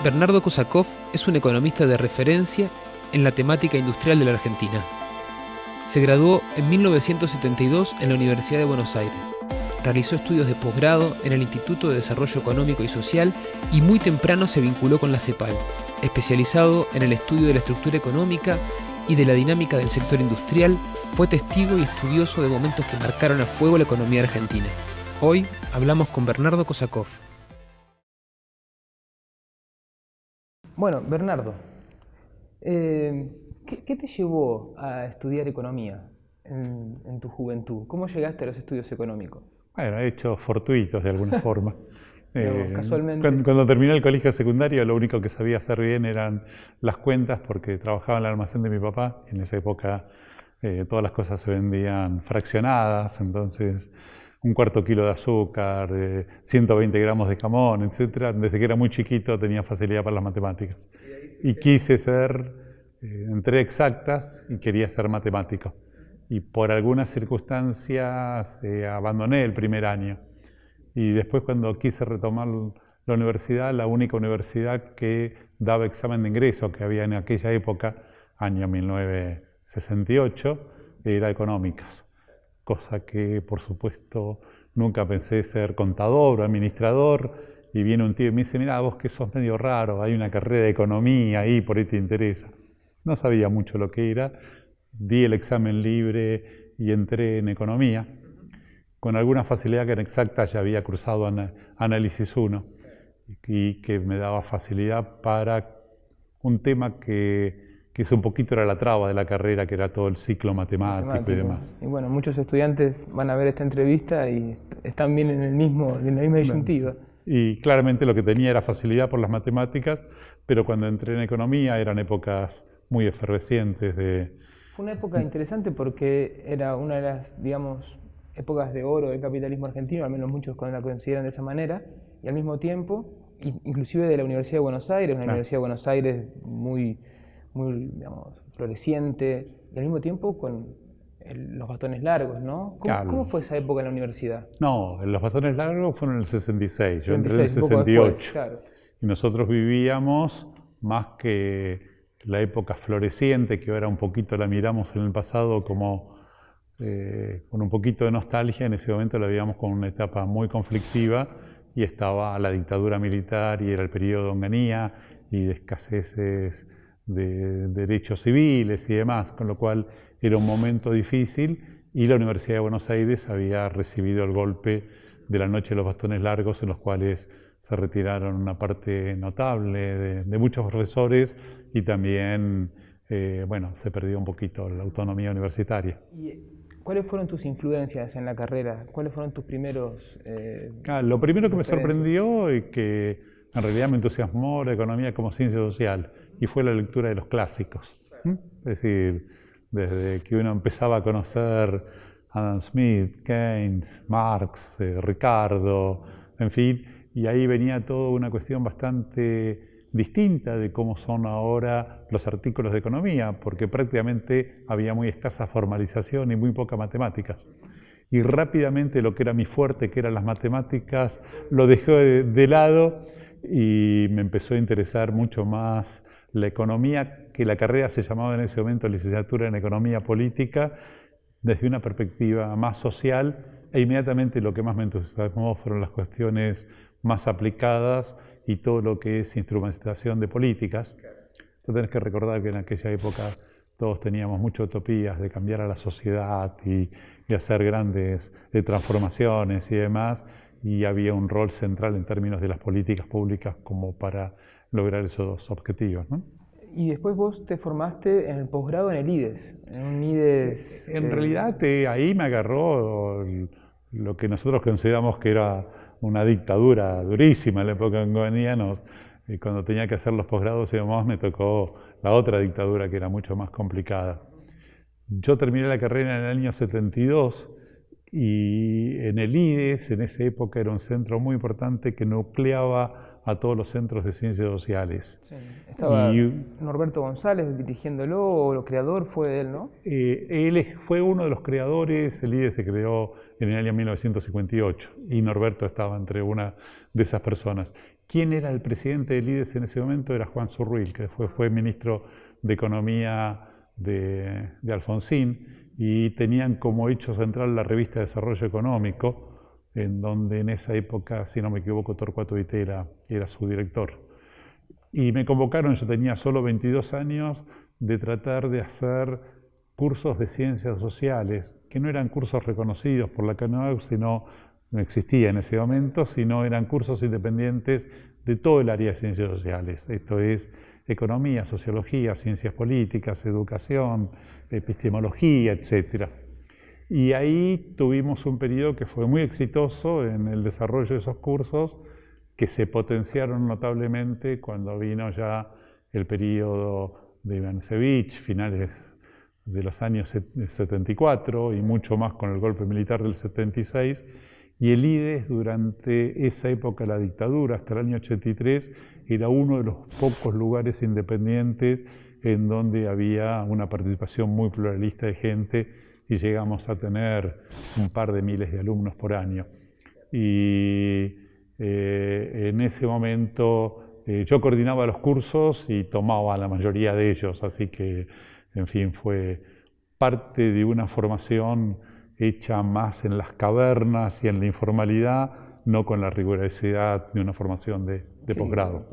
Bernardo Kosakov es un economista de referencia en la temática industrial de la Argentina. Se graduó en 1972 en la Universidad de Buenos Aires. Realizó estudios de posgrado en el Instituto de Desarrollo Económico y Social y muy temprano se vinculó con la CEPAL, especializado en el estudio de la estructura económica y de la dinámica del sector industrial. Fue testigo y estudioso de momentos que marcaron a fuego la economía argentina. Hoy hablamos con Bernardo Kosakov. Bueno, Bernardo, ¿qué te llevó a estudiar economía en tu juventud? ¿Cómo llegaste a los estudios económicos? Bueno, hechos fortuitos de alguna forma. Casualmente. Cuando terminé el colegio secundario, lo único que sabía hacer bien eran las cuentas, porque trabajaba en el almacén de mi papá. En esa época todas las cosas se vendían fraccionadas, entonces un cuarto kilo de azúcar, 120 gramos de jamón, etc. Desde que era muy chiquito tenía facilidad para las matemáticas. Y quise ser, entré exactas y quería ser matemático. Y por algunas circunstancias abandoné el primer año. Y después, cuando quise retomar la universidad, la única universidad que daba examen de ingreso que había en aquella época, año 1968, era Económicas. Cosa que, por supuesto, nunca pensé ser contador o administrador. Y viene un tío y me dice: mira, vos que sos medio raro, hay una carrera de economía ahí, por ahí te interesa. No sabía mucho lo que era. Di el examen libre y entré en economía, con alguna facilidad que en exacta ya había cursado análisis 1 y que me daba facilidad para un tema que es un poquito era la traba de la carrera, que era todo el ciclo matemático y demás. Y bueno, muchos estudiantes van a ver esta entrevista y están bien en la misma disyuntiva. Y claramente lo que tenía era facilidad por las matemáticas, pero cuando entré en economía eran épocas muy efervescientes Fue una época interesante porque era una de las, digamos, épocas de oro del capitalismo argentino, al menos muchos la consideran de esa manera, y al mismo tiempo, inclusive de la Universidad de Buenos Aires, una Universidad de Buenos Aires muy, digamos, floreciente, y al mismo tiempo con los bastones largos, ¿no? ¿Cómo fue esa época en la universidad? No, los bastones largos fueron en el 66, yo entré en el 68. Después, claro. Y nosotros vivíamos más que la época floreciente, que ahora un poquito la miramos en el pasado como con un poquito de nostalgia. En ese momento la vivíamos con una etapa muy conflictiva y estaba la dictadura militar y era el periodo de Onganía y de escaseces de derechos civiles y demás, con lo cual era un momento difícil y la Universidad de Buenos Aires había recibido el golpe de la noche de los bastones largos, en los cuales se retiraron una parte notable de muchos profesores y también bueno, se perdió un poquito la autonomía universitaria. ¿Cuáles fueron tus influencias en la carrera? ¿Cuáles fueron tus primeros lo primero que me sorprendió y que en realidad me entusiasmó la economía como ciencia social y fue la lectura de los clásicos. Es decir, desde que uno empezaba a conocer Adam Smith, Keynes, Marx, Ricardo, en fin, y ahí venía toda una cuestión bastante distinta de cómo son ahora los artículos de economía, porque prácticamente había muy escasa formalización y muy poca matemáticas. Y rápidamente lo que era mi fuerte, que eran las matemáticas, lo dejé de lado y me empezó a interesar mucho más la economía, que la carrera se llamaba en ese momento licenciatura en economía política, desde una perspectiva más social, e inmediatamente lo que más me entusiasmó fueron las cuestiones más aplicadas y todo lo que es instrumentación de políticas. Tú tenés que recordar que en aquella época todos teníamos muchas utopías de cambiar a la sociedad y hacer grandes transformaciones y demás, y había un rol central en términos de las políticas públicas como para lograr esos objetivos, ¿no? Y después vos te formaste en el posgrado en el IDES, en un IDES... En realidad ahí me agarró lo que nosotros consideramos que era una dictadura durísima en la época en Onganía. Cuando tenía que hacer los posgrados y demás, me tocó la otra dictadura que era mucho más complicada. Yo terminé la carrera en el año 72 y en el IDES, en esa época era un centro muy importante que nucleaba a todos los centros de ciencias sociales. Sí. Estaba Norberto González dirigiéndolo, o el creador fue él, ¿no? Él fue uno de los creadores. El IDES se creó en el año 1958 y Norberto estaba entre una de esas personas. ¿Quién era el presidente del IDES en ese momento? Era Juan Zurruil, que después fue ministro de Economía de Alfonsín, y tenían como hecho central la revista Desarrollo Económico, en donde en esa época, si no me equivoco, Torcuato Di Tella era su director. Y me convocaron, yo tenía solo 22 años, de tratar de hacer cursos de ciencias sociales, que no eran cursos reconocidos por la CANOEU, no existía en ese momento, sino eran cursos independientes de todo el área de ciencias sociales. Esto es economía, sociología, ciencias políticas, educación, epistemología, etc. Y ahí tuvimos un periodo que fue muy exitoso en el desarrollo de esos cursos, que se potenciaron notablemente cuando vino ya el periodo de Ivanišević, finales de los años 74 y mucho más con el golpe militar del 76, y el IDES durante esa época de la dictadura, hasta el año 83, era uno de los pocos lugares independientes en donde había una participación muy pluralista de gente, y llegamos a tener un par de miles de alumnos por año. Y en ese momento yo coordinaba los cursos y tomaba la mayoría de ellos, así que, en fin, fue parte de una formación hecha más en las cavernas y en la informalidad, no con la rigurosidad de una formación de posgrado.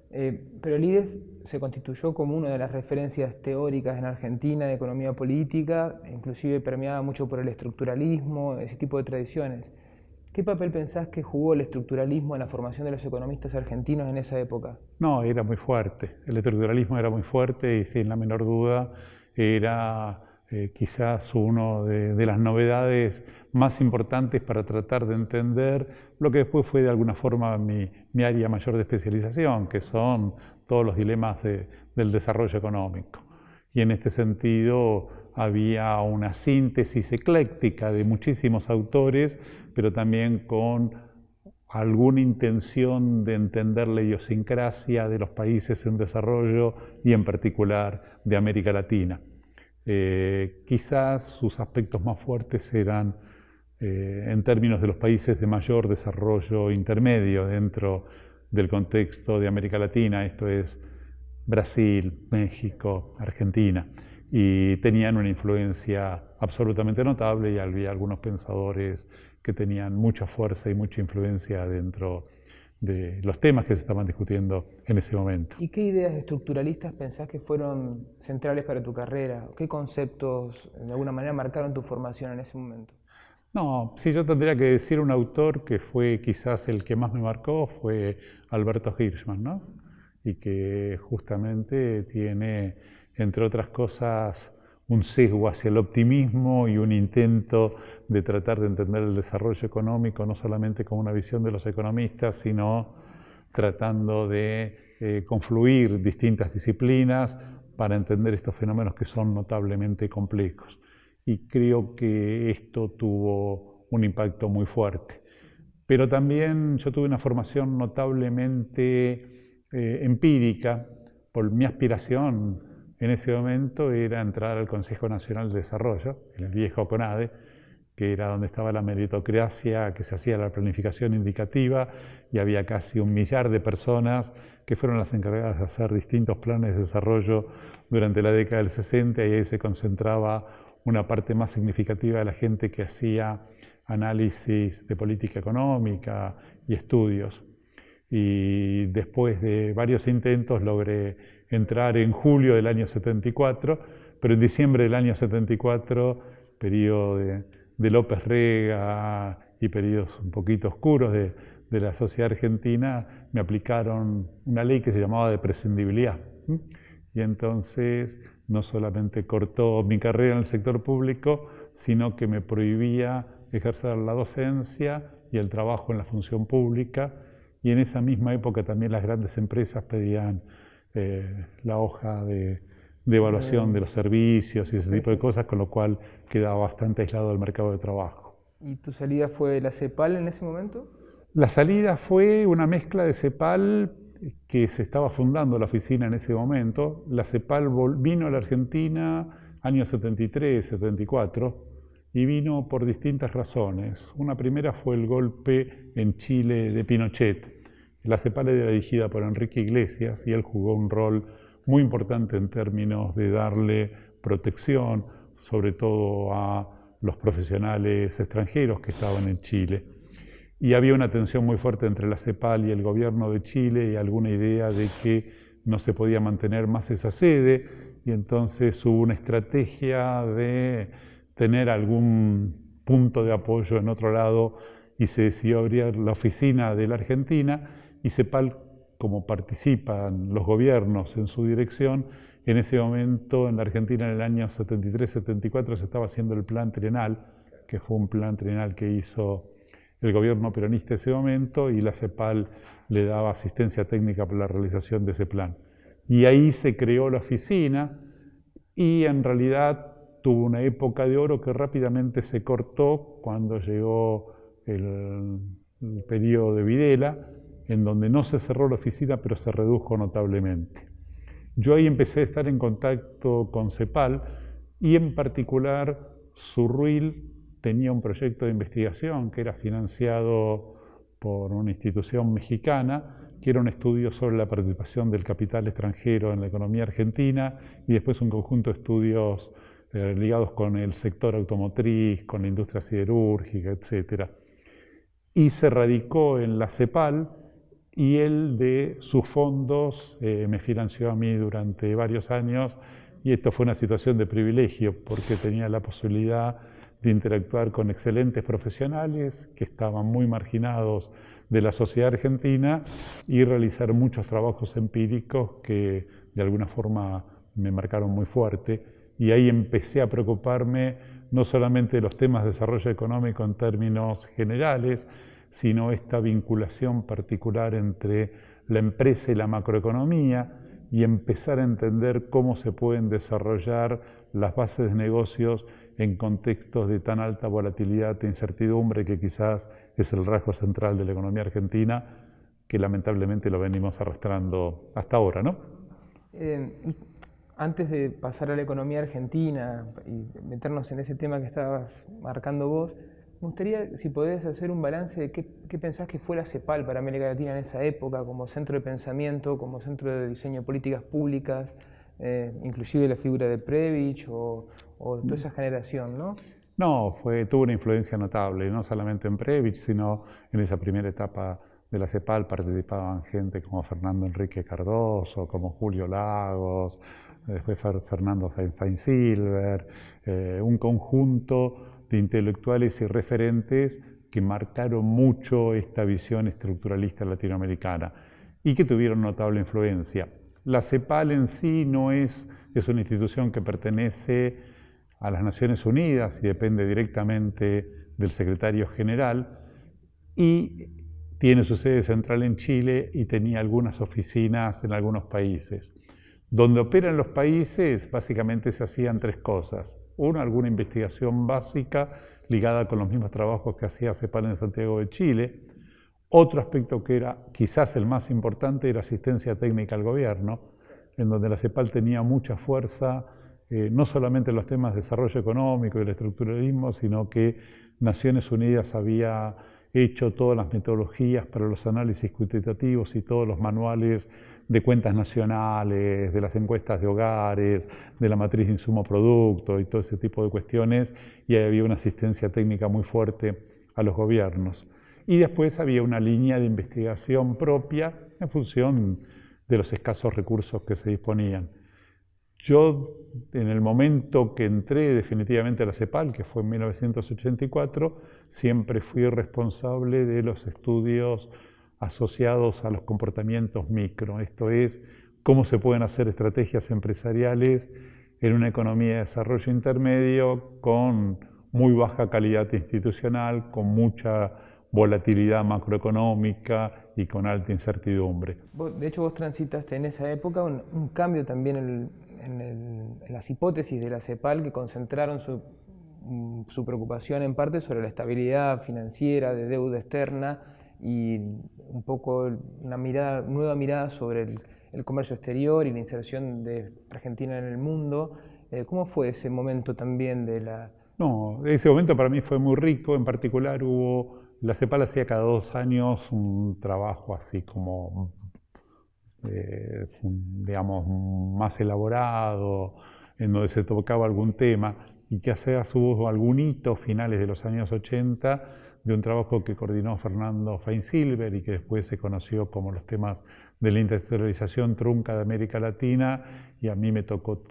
Pero el IDES se constituyó como una de las referencias teóricas en Argentina de economía política, inclusive permeada mucho por el estructuralismo, ese tipo de tradiciones. ¿Qué papel pensás que jugó el estructuralismo en la formación de los economistas argentinos en esa época? No, era muy fuerte. El estructuralismo era muy fuerte y sin la menor duda era quizás una de las novedades más importantes para tratar de entender lo que después fue de alguna forma mi área mayor de especialización, que son todos los dilemas del desarrollo económico. Y en este sentido había una síntesis ecléctica de muchísimos autores, pero también con alguna intención de entender la idiosincrasia de los países en desarrollo y en particular de América Latina. Quizás sus aspectos más fuertes eran en términos de los países de mayor desarrollo intermedio dentro del contexto de América Latina, esto es Brasil, México, Argentina, y tenían una influencia absolutamente notable, y había algunos pensadores que tenían mucha fuerza y mucha influencia dentro de los temas que se estaban discutiendo en ese momento. ¿Y qué ideas estructuralistas pensás que fueron centrales para tu carrera? ¿Qué conceptos de alguna manera marcaron tu formación en ese momento? No, si yo tendría que decir un autor que fue quizás el que más me marcó, fue Alberto Hirschman, ¿no? Y que justamente tiene, entre otras cosas, un sesgo hacia el optimismo y un intento de tratar de entender el desarrollo económico no solamente como una visión de los economistas, sino tratando de confluir distintas disciplinas para entender estos fenómenos que son notablemente complejos. Y creo que esto tuvo un impacto muy fuerte. Pero también yo tuve una formación notablemente empírica. Por mi aspiración en ese momento era entrar al Consejo Nacional de Desarrollo, en el viejo CONADE, que era donde estaba la meritocracia, que se hacía la planificación indicativa, y había casi 1 millar de personas que fueron las encargadas de hacer distintos planes de desarrollo durante la década del 60, y ahí se concentraba una parte más significativa de la gente que hacía análisis de política económica y estudios. Y después de varios intentos logré entrar en julio del año 74, pero en diciembre del año 74, periodo de López Rega y periodos un poquito oscuros de la sociedad argentina, me aplicaron una ley que se llamaba de prescindibilidad. Y entonces no solamente cortó mi carrera en el sector público, sino que me prohibía ejercer la docencia y el trabajo en la función pública. Y en esa misma época también las grandes empresas pedían la hoja de evaluación de los servicios y ese tipo de cosas, con lo cual quedaba bastante aislado del mercado de trabajo. ¿Y tu salida fue la CEPAL en ese momento? La salida fue una mezcla de CEPAL, que se estaba fundando la oficina en ese momento. La CEPAL vino a la Argentina años 73, 74, y vino por distintas razones. Una primera fue el golpe en Chile de Pinochet. La CEPAL era dirigida por Enrique Iglesias y él jugó un rol muy importante en términos de darle protección, sobre todo a los profesionales extranjeros que estaban en Chile. Y había una tensión muy fuerte entre la CEPAL y el gobierno de Chile y alguna idea de que no se podía mantener más esa sede, y entonces hubo una estrategia de tener algún punto de apoyo en otro lado y se decidió abrir la oficina de la Argentina, y CEPAL, como participan los gobiernos en su dirección, en ese momento en la Argentina en el año 73-74 se estaba haciendo el plan trienal, que fue un plan trienal que hizo el gobierno peronista en ese momento, y la CEPAL le daba asistencia técnica para la realización de ese plan. Y ahí se creó la oficina, y en realidad tuvo una época de oro que rápidamente se cortó cuando llegó el periodo de Videla, en donde no se cerró la oficina, pero se redujo notablemente. Yo ahí empecé a estar en contacto con CEPAL, y en particular Surruil tenía un proyecto de investigación que era financiado por una institución mexicana, que era un estudio sobre la participación del capital extranjero en la economía argentina, y después un conjunto de estudios ligados con el sector automotriz, con la industria siderúrgica, etc. Y se radicó en la CEPAL, y él de sus fondos me financió a mí durante varios años, y esto fue una situación de privilegio porque tenía la posibilidad de interactuar con excelentes profesionales que estaban muy marginados de la sociedad argentina y realizar muchos trabajos empíricos que de alguna forma me marcaron muy fuerte. Y ahí empecé a preocuparme no solamente de los temas de desarrollo económico en términos generales, sino esta vinculación particular entre la empresa y la macroeconomía, y empezar a entender cómo se pueden desarrollar las bases de negocios en contextos de tan alta volatilidad e incertidumbre, que quizás es el rasgo central de la economía argentina, que lamentablemente lo venimos arrastrando hasta ahora, ¿no? Antes de pasar a la economía argentina y meternos en ese tema que estabas marcando vos, me gustaría si podés hacer un balance de qué pensás que fue la CEPAL para América Latina en esa época, como centro de pensamiento, como centro de diseño de políticas públicas, inclusive la figura de Prebisch o toda esa generación, ¿no? No, tuvo una influencia notable, no solamente en Prebisch, sino en esa primera etapa de la CEPAL participaban gente como Fernando Enrique Cardoso, como Julio Lagos, después Fernando Feinsilver, un conjunto de intelectuales y referentes que marcaron mucho esta visión estructuralista latinoamericana y que tuvieron notable influencia. La CEPAL en sí no es una institución que pertenece a las Naciones Unidas y depende directamente del secretario general, y tiene su sede central en Chile y tenía algunas oficinas en algunos países. Donde operan los países, básicamente se hacían tres cosas. Uno, alguna investigación básica ligada con los mismos trabajos que hacía CEPAL en Santiago de Chile. Otro aspecto que era quizás el más importante era asistencia técnica al gobierno, en donde la CEPAL tenía mucha fuerza, no solamente en los temas de desarrollo económico y el estructuralismo, sino que Naciones Unidas había hecho todas las metodologías para los análisis cuantitativos y todos los manuales de cuentas nacionales, de las encuestas de hogares, de la matriz de insumo-producto y todo ese tipo de cuestiones, y ahí había una asistencia técnica muy fuerte a los gobiernos. Y después había una línea de investigación propia en función de los escasos recursos que se disponían. Yo, en el momento que entré definitivamente a la CEPAL, que fue en 1984, siempre fui responsable de los estudios asociados a los comportamientos micro. Esto es, cómo se pueden hacer estrategias empresariales en una economía de desarrollo intermedio con muy baja calidad institucional, con mucha volatilidad macroeconómica y con alta incertidumbre. De hecho, vos transitaste en esa época un cambio también en las hipótesis de la CEPAL, que concentraron su preocupación en parte sobre la estabilidad financiera, de deuda externa y un poco una nueva mirada sobre el comercio exterior y la inserción de Argentina en el mundo. ¿Cómo fue ese momento también de la...? No, ese momento para mí fue muy rico. En particular la CEPAL hacía cada 2 años un trabajo así como, digamos, más elaborado, en donde se tocaba algún tema y que hace algún hito finales de los años 80 de un trabajo que coordinó Fernando Feinsilver y que después se conoció como los temas de la industrialización trunca de América Latina, y a mí me tocó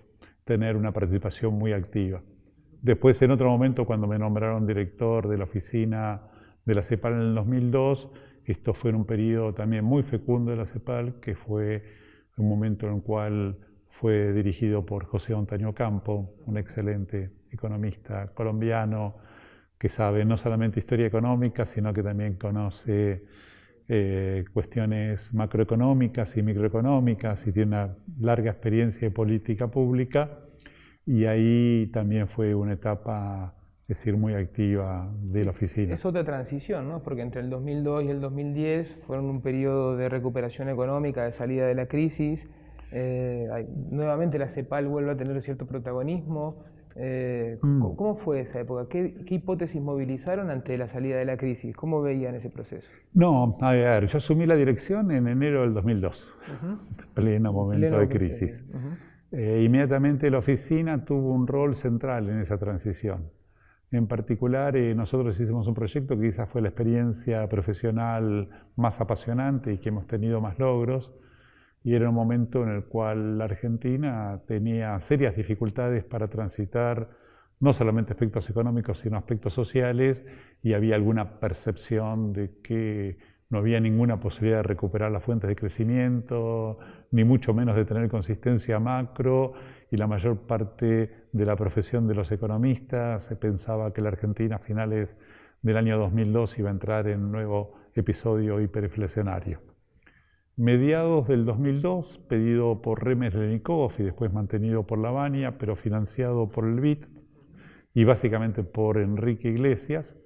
tener una participación muy activa. Después, en otro momento, cuando me nombraron director de la oficina de la CEPAL en el 2002, esto fue en un periodo también muy fecundo de la CEPAL, que fue un momento en el cual fue dirigido por José Ontaño Campo, un excelente economista colombiano que sabe no solamente historia económica, sino que también conoce cuestiones macroeconómicas y microeconómicas y tiene una larga experiencia de política pública. Y ahí también fue una etapa, es decir, muy activa de la oficina. Es otra transición, ¿no? Porque entre el 2002 y el 2010 fueron un periodo de recuperación económica, de salida de la crisis. Nuevamente la CEPAL vuelve a tener cierto protagonismo. ¿Cómo fue esa época? ¿Qué hipótesis movilizaron ante la salida de la crisis? ¿Cómo veían ese proceso? No, a ver, yo asumí la dirección en enero del 2002, pleno momento de crisis. Inmediatamente la oficina tuvo un rol central en esa transición. En particular, nosotros hicimos un proyecto que quizás fue la experiencia profesional más apasionante y que hemos tenido más logros, y era un momento en el cual la Argentina tenía serias dificultades para transitar no solamente aspectos económicos, sino aspectos sociales, y había alguna percepción de que no había ninguna posibilidad de recuperar las fuentes de crecimiento, ni mucho menos de tener consistencia macro, y la mayor parte de la profesión de los economistas se pensaba que la Argentina a finales del año 2002 iba a entrar en un nuevo episodio hiperinflacionario. Mediados del 2002, pedido por Remes Lenikov y después mantenido por Lavagna, pero financiado por el BID y básicamente por Enrique Iglesias,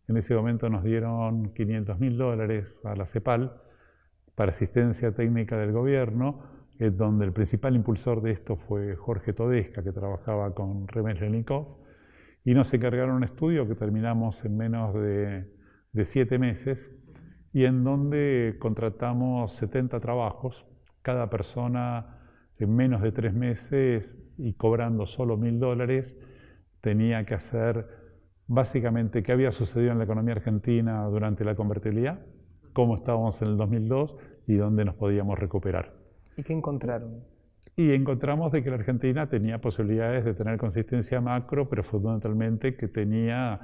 en ese momento nos dieron $500.000 a la CEPAL para asistencia técnica del gobierno, donde el principal impulsor de esto fue Jorge Todesca, que trabajaba con Remes Lenikov, y nos encargaron un estudio que terminamos en menos de 7 meses, y en donde contratamos 70 trabajos, cada persona en menos de 3 meses y cobrando solo $1.000, tenía que hacer básicamente qué había sucedido en la economía argentina durante la convertibilidad, cómo estábamos en el 2002 y dónde nos podíamos recuperar. ¿Y qué encontraron? Y encontramos de que la Argentina tenía posibilidades de tener consistencia macro, pero fundamentalmente que tenía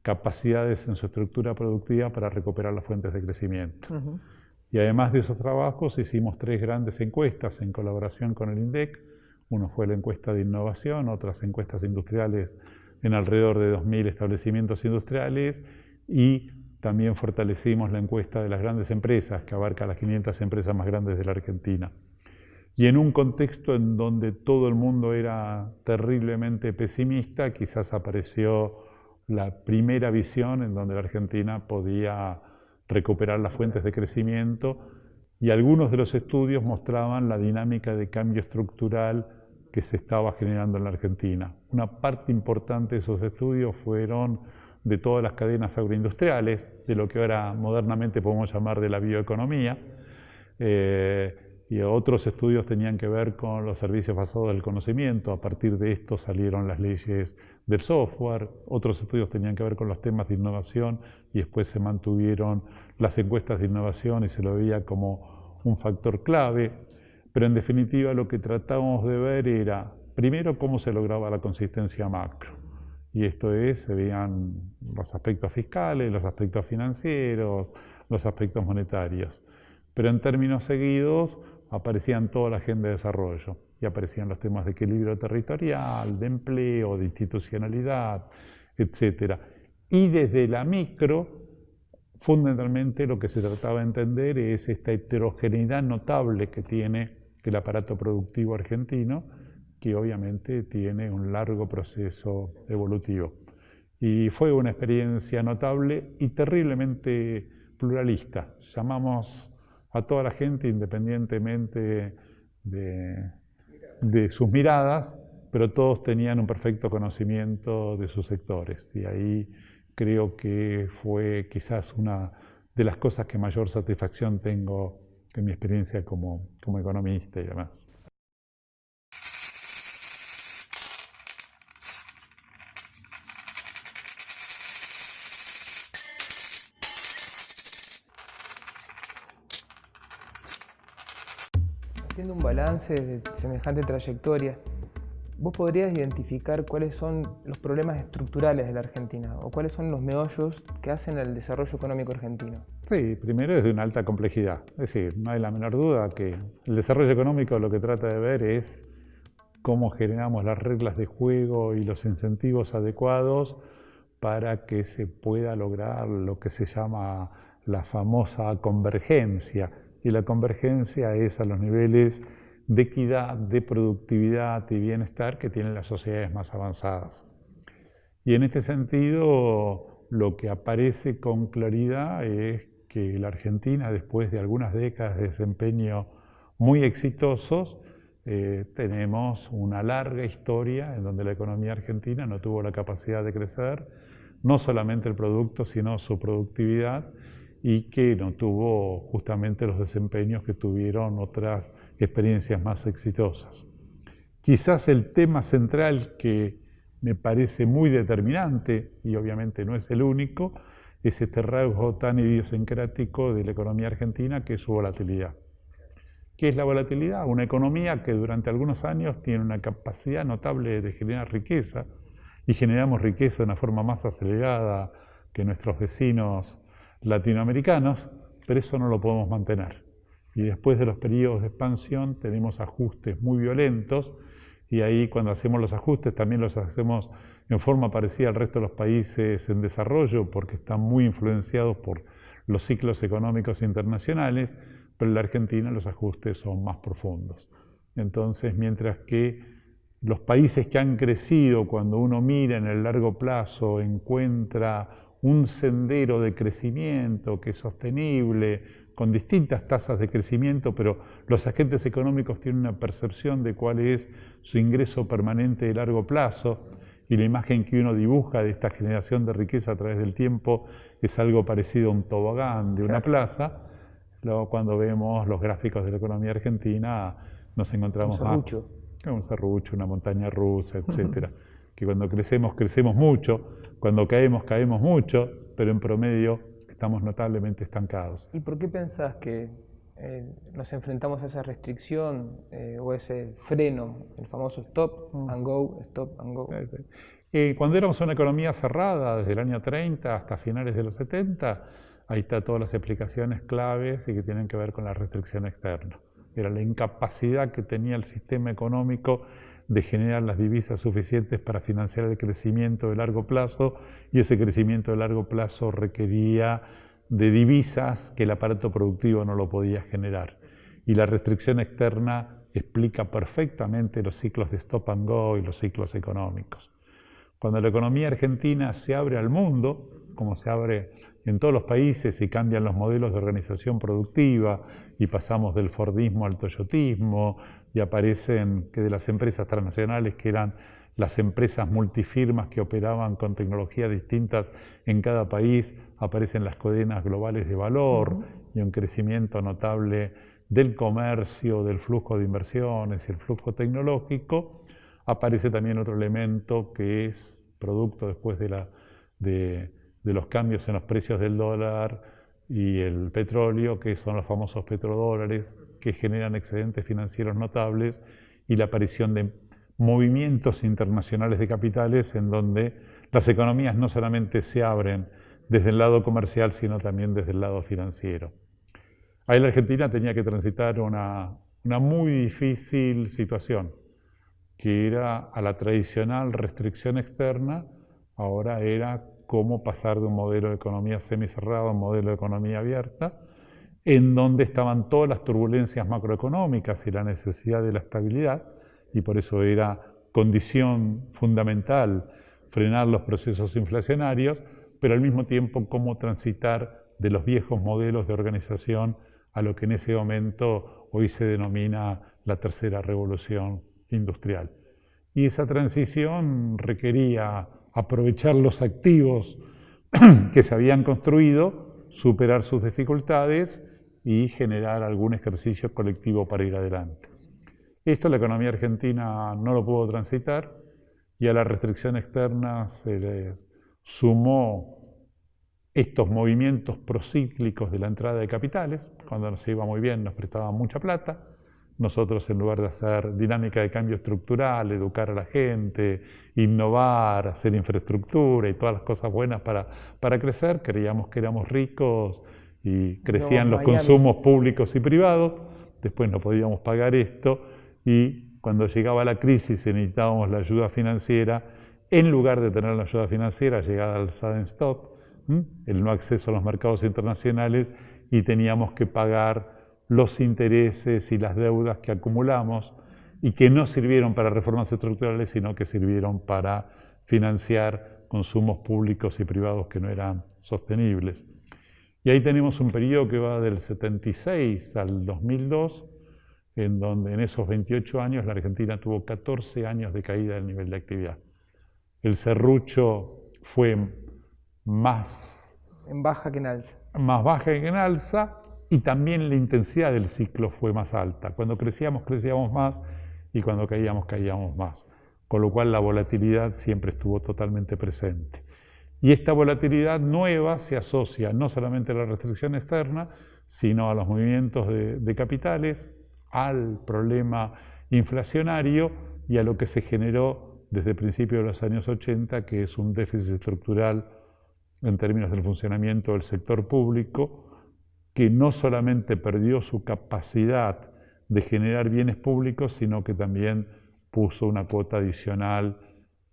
capacidades en su estructura productiva para recuperar las fuentes de crecimiento. Y además de esos trabajos hicimos 3 grandes encuestas en colaboración con el INDEC. Uno fue la encuesta de innovación, otras encuestas industriales en alrededor de 2.000 establecimientos industriales, y también fortalecimos la encuesta de las grandes empresas, que abarca las 500 empresas más grandes de la Argentina. Y en un contexto en donde todo el mundo era terriblemente pesimista, quizás apareció la primera visión en donde la Argentina podía recuperar las fuentes de crecimiento, y algunos de los estudios mostraban la dinámica de cambio estructural que se estaba generando en la Argentina. Una parte importante de esos estudios fueron de todas las cadenas agroindustriales, de lo que ahora modernamente podemos llamar de la bioeconomía, y otros estudios tenían que ver con los servicios basados del conocimiento. A partir de esto salieron las leyes del software. Otros estudios tenían que ver con los temas de innovación, y después se mantuvieron las encuestas de innovación y se lo veía como un factor clave. Pero en definitiva lo que tratábamos de ver era, primero, cómo se lograba la consistencia macro. Y esto es, se veían los aspectos fiscales, los aspectos financieros, los aspectos monetarios. Pero en términos seguidos aparecían toda la agenda de desarrollo, y aparecían los temas de equilibrio territorial, de empleo, de institucionalidad, etc. Y desde la micro, fundamentalmente lo que se trataba de entender es esta heterogeneidad notable que tiene el aparato productivo argentino, que obviamente tiene un largo proceso evolutivo. Y fue una experiencia notable y terriblemente pluralista. Llamamos a toda la gente independientemente de sus miradas, pero todos tenían un perfecto conocimiento de sus sectores. Y ahí creo que fue quizás una de las cosas que mayor satisfacción tengo en mi experiencia como economista y demás. Haciendo un balance de semejante trayectoria, ¿vos podrías identificar cuáles son los problemas estructurales de la Argentina o cuáles son los meollos que hacen al desarrollo económico argentino? Sí, primero es de una alta complejidad. Es decir, no hay la menor duda que el desarrollo económico lo que trata de ver es cómo generamos las reglas de juego y los incentivos adecuados para que se pueda lograr lo que se llama la famosa convergencia. Y la convergencia es a los niveles de equidad, de productividad y bienestar que tienen las sociedades más avanzadas. Y en este sentido, lo que aparece con claridad es que la Argentina, después de algunas décadas de desempeño muy exitosos, tenemos una larga historia en donde la economía argentina no tuvo la capacidad de crecer, no solamente el producto, sino su productividad, y que no tuvo justamente los desempeños que tuvieron otras experiencias más exitosas. Quizás el tema central que me parece muy determinante, y obviamente no es el único, es este rasgo tan idiosincrático de la economía argentina, que es su volatilidad. ¿Qué es la volatilidad? Una economía que durante algunos años tiene una capacidad notable de generar riqueza, y generamos riqueza de una forma más acelerada que nuestros vecinos latinoamericanos, pero eso no lo podemos mantener. Y después de los periodos de expansión tenemos ajustes muy violentos, y ahí cuando hacemos los ajustes también los hacemos en forma parecida al resto de los países en desarrollo, porque están muy influenciados por los ciclos económicos internacionales, pero en la Argentina los ajustes son más profundos. Entonces, mientras que los países que han crecido, cuando uno mira en el largo plazo, encuentra un sendero de crecimiento que es sostenible, con distintas tasas de crecimiento, pero los agentes económicos tienen una percepción de cuál es su ingreso permanente de largo plazo, y la imagen que uno dibuja de esta generación de riqueza a través del tiempo es algo parecido a un tobogán de una plaza. Luego, cuando vemos los gráficos de la economía argentina, nos encontramos un serrucho, una montaña rusa, etc. Que cuando crecemos, crecemos mucho, cuando caemos, caemos mucho, pero en promedio estamos notablemente estancados. ¿Y por qué pensás que nos enfrentamos a esa restricción o ese freno, el famoso stop and go? Cuando éramos una economía cerrada, desde el año 30 hasta finales de los 70, ahí están todas las explicaciones claves y que tienen que ver con la restricción externa. Era la incapacidad que tenía el sistema económico de generar las divisas suficientes para financiar el crecimiento de largo plazo, y ese crecimiento de largo plazo requería de divisas que el aparato productivo no lo podía generar. Y la restricción externa explica perfectamente los ciclos de stop and go y los ciclos económicos. Cuando la economía argentina se abre al mundo, como se abre en todos los países, y cambian los modelos de organización productiva, y pasamos del fordismo al toyotismo, y aparecen que de las empresas transnacionales, que eran las empresas multifirmas que operaban con tecnologías distintas en cada país, aparecen las cadenas globales de valor y un crecimiento notable del comercio, del flujo de inversiones y el flujo tecnológico. Aparece también otro elemento que es producto después de los cambios en los precios del dólar y el petróleo, que son los famosos petrodólares, que generan excedentes financieros notables, y la aparición de movimientos internacionales de capitales en donde las economías no solamente se abren desde el lado comercial, sino también desde el lado financiero. Ahí la Argentina tenía que transitar una muy difícil situación, que era a la tradicional restricción externa, ahora era cómo pasar de un modelo de economía semicerrada a un modelo de economía abierta, en donde estaban todas las turbulencias macroeconómicas y la necesidad de la estabilidad, y por eso era condición fundamental frenar los procesos inflacionarios, pero al mismo tiempo cómo transitar de los viejos modelos de organización a lo que en ese momento hoy se denomina la tercera revolución industrial. Y esa transición requería aprovechar los activos que se habían construido, superar sus dificultades y generar algún ejercicio colectivo para ir adelante. Esto la economía argentina no lo pudo transitar y a la restricción externa se les sumó estos movimientos procíclicos de la entrada de capitales. Cuando nos iba muy bien nos prestaban mucha plata. Nosotros, en lugar de hacer dinámica de cambio estructural, educar a la gente, innovar, hacer infraestructura y todas las cosas buenas para crecer, creíamos que éramos ricos y crecían los consumos públicos y privados. Después no podíamos pagar esto y cuando llegaba la crisis y necesitábamos la ayuda financiera, en lugar de tener la ayuda financiera llegada al sudden stop, el no acceso a los mercados internacionales, y teníamos que pagar los intereses y las deudas que acumulamos y que no sirvieron para reformas estructurales, sino que sirvieron para financiar consumos públicos y privados que no eran sostenibles. Y ahí tenemos un periodo que va del 76 al 2002, en donde en esos 28 años la Argentina tuvo 14 años de caída del nivel de actividad. El serrucho fue más en baja que en alza. Más baja que en alza, y también la intensidad del ciclo fue más alta. Cuando crecíamos más, y cuando caíamos más. Con lo cual la volatilidad siempre estuvo totalmente presente. Y esta volatilidad nueva se asocia no solamente a la restricción externa, sino a los movimientos de capitales, al problema inflacionario y a lo que se generó desde principios de los años 80, que es un déficit estructural en términos del funcionamiento del sector público, que no solamente perdió su capacidad de generar bienes públicos, sino que también puso una cuota adicional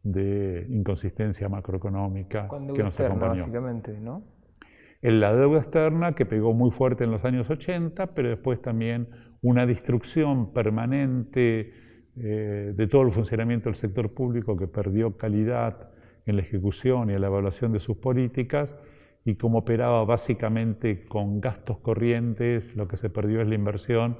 de inconsistencia macroeconómica que nos acompañó. Básicamente, ¿no? En la deuda externa, que pegó muy fuerte en los años 80, pero después también una destrucción permanente de todo el funcionamiento del sector público, que perdió calidad en la ejecución y en la evaluación de sus políticas, y como operaba básicamente con gastos corrientes, lo que se perdió es la inversión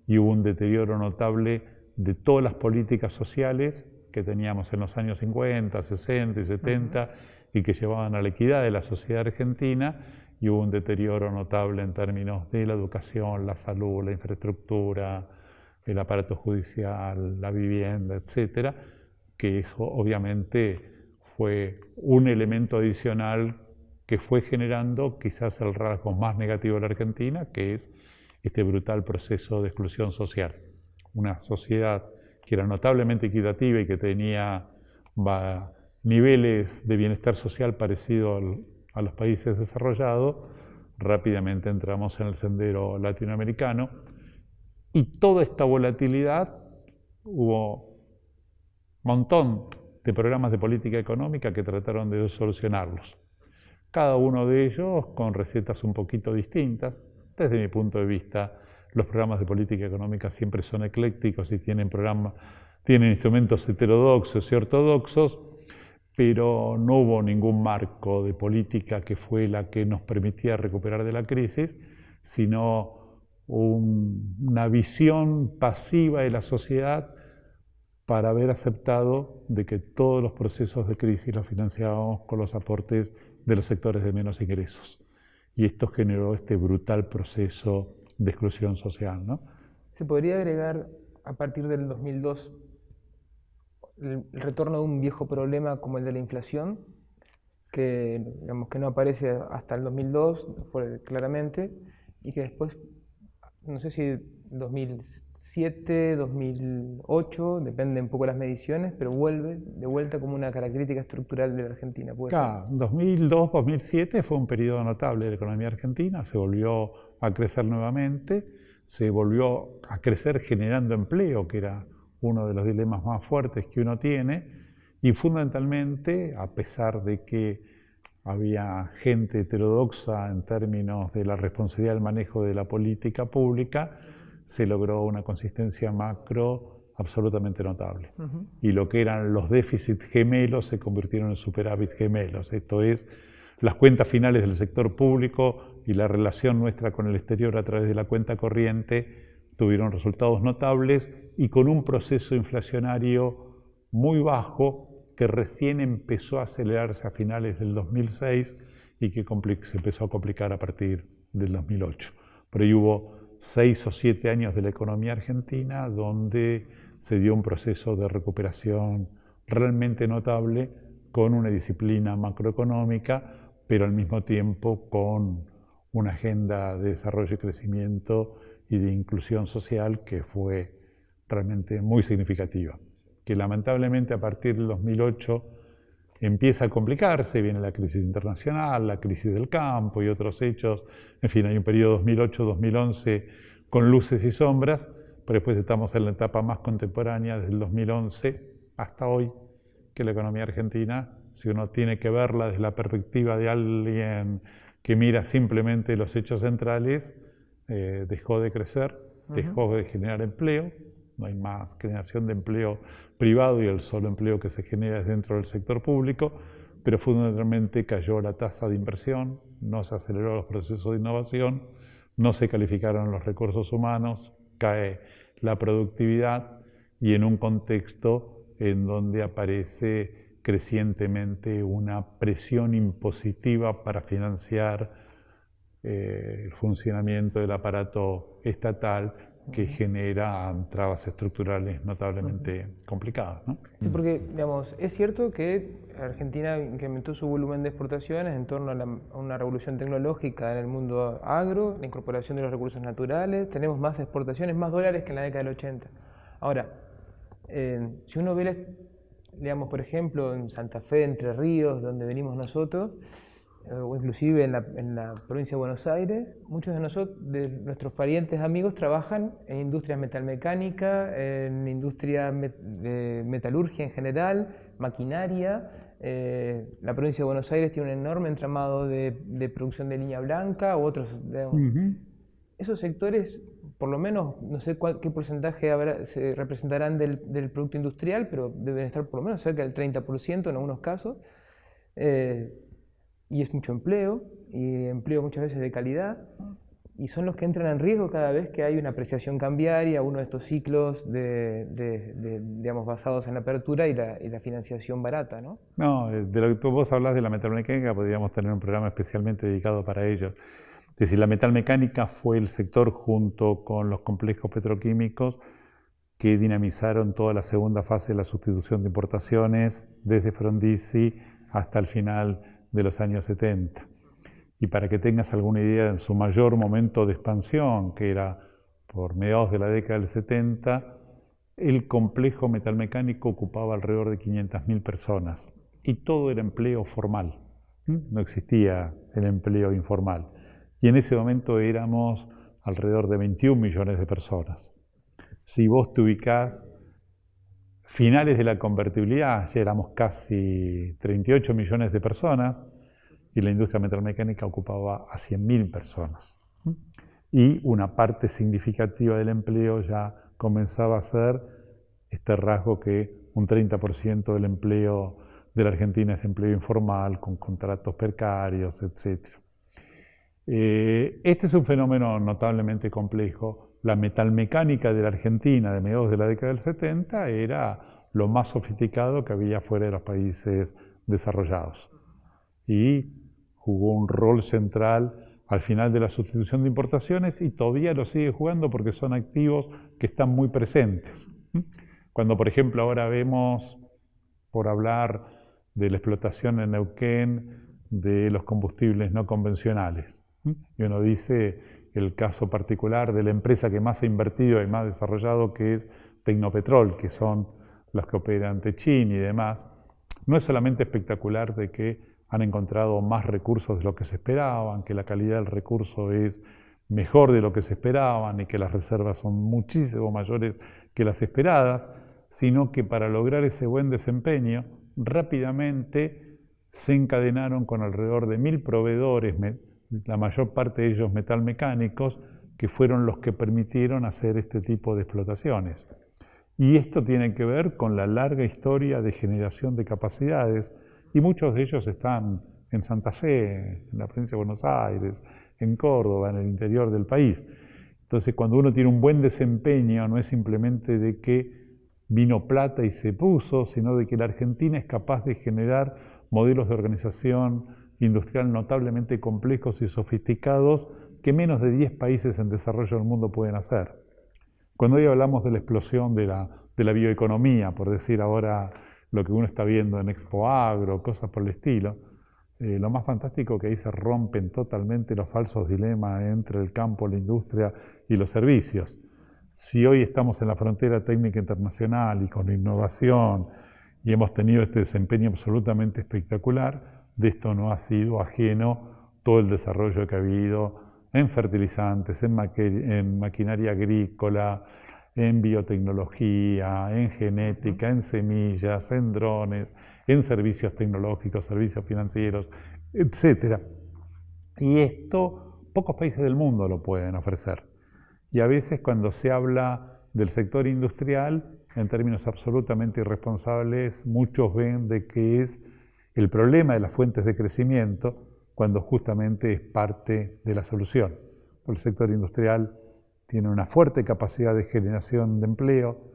y hubo un deterioro notable de todas las políticas sociales que teníamos en los años 50, 60 y 70 y que llevaban a la equidad de la sociedad argentina, y hubo un deterioro notable en términos de la educación, la salud, la infraestructura, el aparato judicial, la vivienda, etcétera, que eso obviamente fue un elemento adicional que fue generando quizás el rasgo más negativo de la Argentina, que es este brutal proceso de exclusión social. Una sociedad que era notablemente equitativa y que tenía niveles de bienestar social parecidos a los países desarrollados, rápidamente entramos en el sendero latinoamericano, y toda esta volatilidad, hubo un montón de programas de política económica que trataron de solucionarlos. Cada uno de ellos con recetas un poquito distintas. Desde mi punto de vista, los programas de política económica siempre son eclécticos y tienen instrumentos heterodoxos y ortodoxos, pero no hubo ningún marco de política que fue la que nos permitía recuperar de la crisis, sino una visión pasiva de la sociedad para haber aceptado de que todos los procesos de crisis los financiábamos con los aportes de los sectores de menos ingresos. Y esto generó este brutal proceso de exclusión social, ¿no? ¿Se podría agregar a partir del 2002 el retorno de un viejo problema como el de la inflación, que, digamos, que no aparece hasta el 2002 claramente, y que después, no sé si 2007, 2008, depende un poco de las mediciones, pero vuelve de vuelta como una característica estructural de la Argentina? Claro, 2002-2007 fue un periodo notable de la economía argentina, se volvió a crecer nuevamente, se volvió a crecer generando empleo, que era uno de los dilemas más fuertes que uno tiene, y fundamentalmente, a pesar de que había gente heterodoxa en términos de la responsabilidad del manejo de la política pública, se logró una consistencia macro absolutamente notable. Y lo que eran los déficits gemelos se convirtieron en superávit gemelos. Esto es, las cuentas finales del sector público y la relación nuestra con el exterior a través de la cuenta corriente tuvieron resultados notables y con un proceso inflacionario muy bajo que recién empezó a acelerarse a finales del 2006 y que se empezó a complicar a partir del 2008. Pero ahí hubo 6 o 7 años de la economía argentina donde se dio un proceso de recuperación realmente notable con una disciplina macroeconómica, pero al mismo tiempo con una agenda de desarrollo y crecimiento y de inclusión social que fue realmente muy significativa. Que lamentablemente a partir del 2008 empieza a complicarse, viene la crisis internacional, la crisis del campo y otros hechos. En fin, hay un periodo 2008-2011 con luces y sombras, pero después estamos en la etapa más contemporánea, desde el 2011 hasta hoy, que la economía argentina, si uno tiene que verla desde la perspectiva de alguien que mira simplemente los hechos centrales, dejó de crecer, dejó de generar empleo, no hay más generación de empleo privado y el solo empleo que se genera es dentro del sector público, pero fundamentalmente cayó la tasa de inversión, no se aceleró los procesos de innovación, no se calificaron los recursos humanos, cae la productividad y en un contexto en donde aparece crecientemente una presión impositiva para financiar el funcionamiento del aparato estatal que genera trabas estructurales notablemente complicadas, ¿no? Sí, porque, digamos, es cierto que Argentina incrementó su volumen de exportaciones en torno a una revolución tecnológica en el mundo agro, la incorporación de los recursos naturales, tenemos más exportaciones, más dólares que en la década del 80. Ahora, si uno ve, digamos, por ejemplo, en Santa Fe, Entre Ríos, donde venimos nosotros, o inclusive en la provincia de Buenos Aires, muchos de nuestros parientes, amigos, trabajan en industrias metalmecánica, en industria de metalurgia en general, maquinaria. La provincia de Buenos Aires tiene un enorme entramado de producción de línea blanca u otros, digamos. Esos sectores, por lo menos, no sé qué porcentaje se representarán del producto industrial, pero deben estar por lo menos cerca del 30% en algunos casos. Y es mucho empleo, y empleo muchas veces de calidad, y son los que entran en riesgo cada vez que hay una apreciación cambiaria, uno de estos ciclos digamos, basados en la apertura y la financiación barata, ¿no? No, de lo que vos hablas de la metalmecánica, podríamos tener un programa especialmente dedicado para ello. Es decir, la metalmecánica fue el sector junto con los complejos petroquímicos que dinamizaron toda la segunda fase de la sustitución de importaciones desde Frondizi hasta el final de los años 70. Y para que tengas alguna idea, en su mayor momento de expansión, que era por mediados de la década del 70, el complejo metalmecánico ocupaba alrededor de 500.000 personas y todo era empleo formal, no existía el empleo informal. Y en ese momento éramos alrededor de 21 millones de personas. Si vos te ubicás finales de la convertibilidad, ya éramos casi 38 millones de personas y la industria metalmecánica ocupaba a 100.000 personas. Y una parte significativa del empleo ya comenzaba a ser este rasgo que un 30% del empleo de la Argentina es empleo informal, con contratos precarios, etc. Este es un fenómeno notablemente complejo. La metalmecánica de la Argentina de mediados de la década del 70 era lo más sofisticado que había fuera de los países desarrollados. Y jugó un rol central al final de la sustitución de importaciones y todavía lo sigue jugando porque son activos que están muy presentes. Cuando, por ejemplo, ahora vemos, por hablar de la explotación en Neuquén, de los combustibles no convencionales, y uno dice el caso particular de la empresa que más ha invertido y más desarrollado, que es Tecnopetrol, que son los que operan Techin y demás, no es solamente espectacular de que han encontrado más recursos de lo que se esperaban, que la calidad del recurso es mejor de lo que se esperaban y que las reservas son muchísimo mayores que las esperadas, sino que para lograr ese buen desempeño, rápidamente se encadenaron con alrededor de 1.000 proveedores, la mayor parte de ellos metalmecánicos, que fueron los que permitieron hacer este tipo de explotaciones. Y esto tiene que ver con la larga historia de generación de capacidades, y muchos de ellos están en Santa Fe, en la provincia de Buenos Aires, en Córdoba, en el interior del país. Entonces, cuando uno tiene un buen desempeño, no es simplemente de que vino plata y se puso, sino de que la Argentina es capaz de generar modelos de organización industrial notablemente complejos y sofisticados que menos de 10 países en desarrollo del mundo pueden hacer. Cuando hoy hablamos de la explosión de la bioeconomía, por decir ahora lo que uno está viendo en Expo Agro, cosas por el estilo, lo más fantástico que ahí se rompen totalmente los falsos dilemas entre el campo, la industria y los servicios. Si hoy estamos en la frontera técnica internacional y con innovación y hemos tenido este desempeño absolutamente espectacular, de esto no ha sido ajeno todo el desarrollo que ha habido en fertilizantes, en maquinaria agrícola, en biotecnología, en genética, en semillas, en drones, en servicios tecnológicos, servicios financieros, etc. Y esto pocos países del mundo lo pueden ofrecer. Y a veces cuando se habla del sector industrial, en términos absolutamente irresponsables, muchos ven de que es el problema de las fuentes de crecimiento, cuando justamente es parte de la solución. El sector industrial tiene una fuerte capacidad de generación de empleo,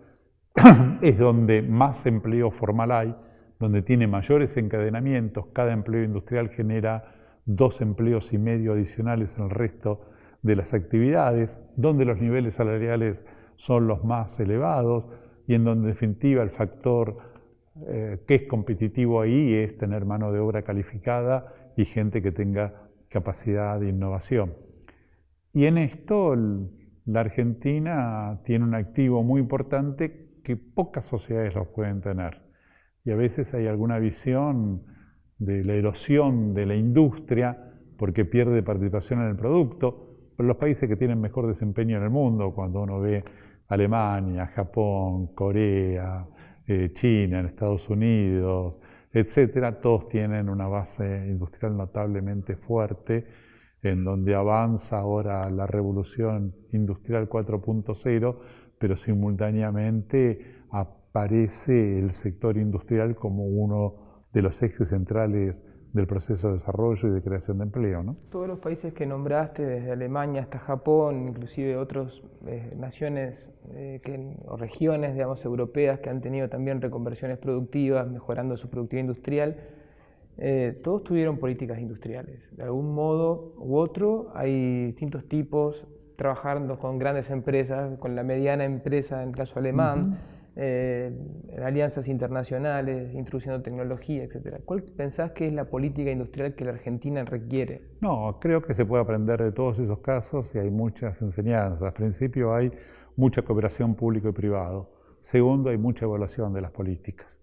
es donde más empleo formal hay, donde tiene mayores encadenamientos, cada empleo industrial genera 2,5 empleos adicionales en el resto de las actividades, donde los niveles salariales son los más elevados y en donde en definitiva el factor que es competitivo ahí es tener mano de obra calificada y gente que tenga capacidad de innovación. Y en esto la Argentina tiene un activo muy importante que pocas sociedades lo pueden tener. Y a veces hay alguna visión de la erosión de la industria porque pierde participación en el producto. Pero los países que tienen mejor desempeño en el mundo, cuando uno ve Alemania, Japón, Corea, China, en Estados Unidos, etcétera, todos tienen una base industrial notablemente fuerte, en donde avanza ahora la revolución industrial 4.0, pero simultáneamente aparece el sector industrial como uno de los ejes centrales del proceso de desarrollo y de creación de empleo, ¿no? Todos los países que nombraste, desde Alemania hasta Japón, inclusive otras naciones o regiones, digamos, europeas que han tenido también reconversiones productivas, mejorando su productividad industrial, todos tuvieron políticas industriales. De algún modo u otro hay distintos tipos, trabajando con grandes empresas, con la mediana empresa en el caso alemán, en alianzas internacionales, introduciendo tecnología, etc. ¿Cuál pensás que es la política industrial que la Argentina requiere? No, creo que se puede aprender de todos esos casos y hay muchas enseñanzas. Al principio hay mucha cooperación público y privado. Segundo, hay mucha evaluación de las políticas.